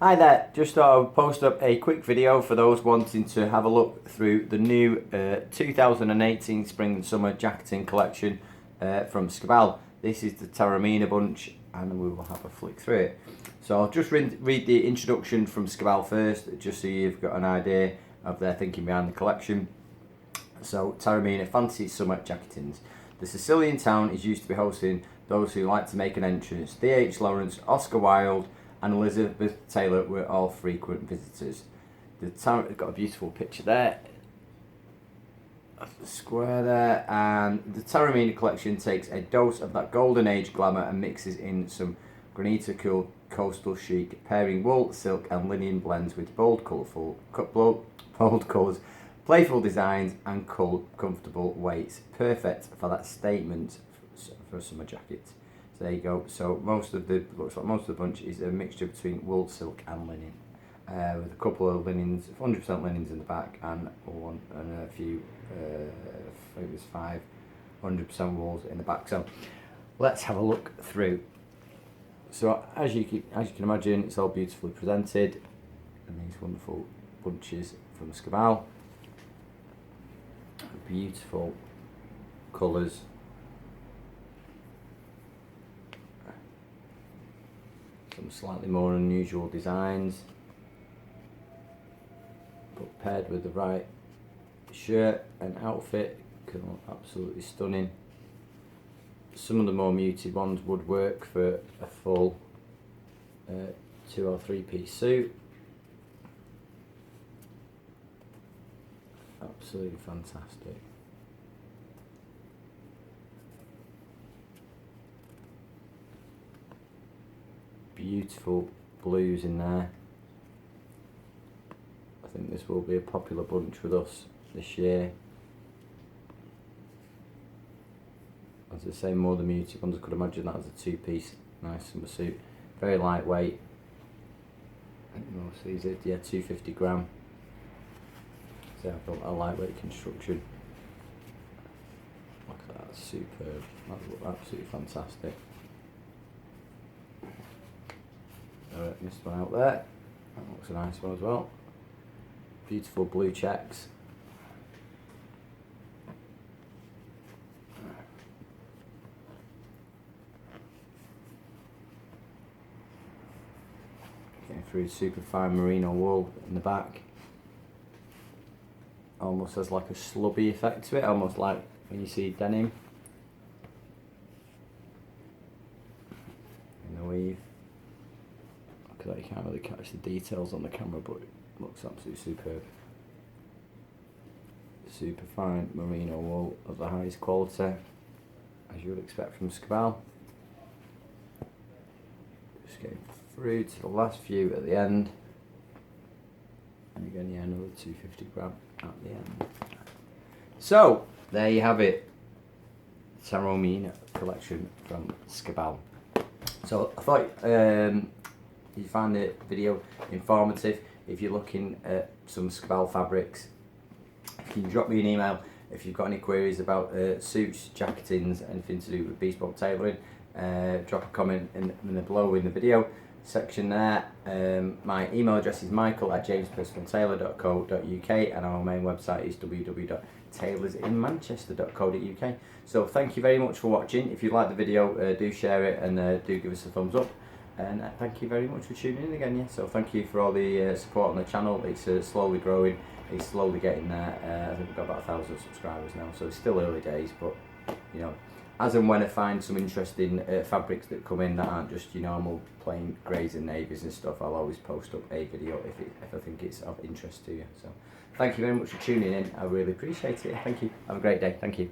Hi there, just thought I would post up a quick video for those wanting to have a look through the new 2018 Spring and Summer Jacketing collection from SCABAL. This is the Taormina bunch and we will have a flick through it. So I'll just read the introduction from SCABAL first, just so you've got an idea of their thinking behind the collection. So Taormina Fancy Summer Jacketings. The Sicilian town is used to be hosting those who like to make an entrance. D.H. Lawrence, Oscar Wilde and Elizabeth Taylor were all frequent visitors. The town has got a beautiful picture there of the square there, and the Taormina collection takes a dose of that golden age glamour and mixes in some granita cool coastal chic, pairing wool, silk and linen blends with bold colours, playful designs and cool, comfortable weights. Perfect for that statement for a summer jacket. So there you go. So looks like most of the bunch is a mixture between wool, silk and linen, with a couple of linens, 100% linens in the back, and a few, I think there's 5 100% wools in the back. So let's have a look through. So as you can imagine, it's all beautifully presented, and these wonderful bunches from SCABAL. Beautiful colours. Some slightly more unusual designs, but paired with the right shirt and outfit can look absolutely stunning. Some of the more muted ones would work for a full 2 or 3 piece suit. Absolutely fantastic. Beautiful blues in there. I think this will be a popular bunch with us this year. As I say, more the muted ones, I could imagine that as a 2-piece nice summer suit. Very lightweight. I think most of these are 250 gram. So I've built a lightweight construction. Look at that, superb. That looks absolutely fantastic. Missed one out there. That looks a nice one as well. Beautiful blue checks. Getting through super fine merino wool in the back. Almost has like a slubby effect to it, almost like when you see denim in the weave. Look at that, you can't really catch the details on the camera, but it looks absolutely superb. Super fine merino wool of the highest quality, as you would expect from SCABAL. Just getting through to the last few at the end, and again, yeah, another 250 gram at the end. So there you have it, Taormina collection from SCABAL. So I thought you found the video informative. If you're looking at some SCABAL fabrics, you can drop me an email if you've got any queries about suits, jacketings, anything to do with bespoke tailoring. Drop a comment in below in the video section there. My email address is michael@jamespersonaltailor.co.uk, and our main website is www.tailorsinmanchester.co.uk. So thank you very much for watching. If you like the video, do share it and do give us a thumbs up. And thank you very much for tuning in again. Yeah, so thank you for all the support on the channel. It's slowly growing. It's slowly getting there. I think we've got about 1,000 subscribers now, so it's still early days. But you know, as and when I find some interesting fabrics that come in that aren't just your normal plain greys and navies and stuff, I'll always post up a video if I think it's of interest to you. So thank you very much for tuning in. I really appreciate it. Thank you. Have a great day. Thank you.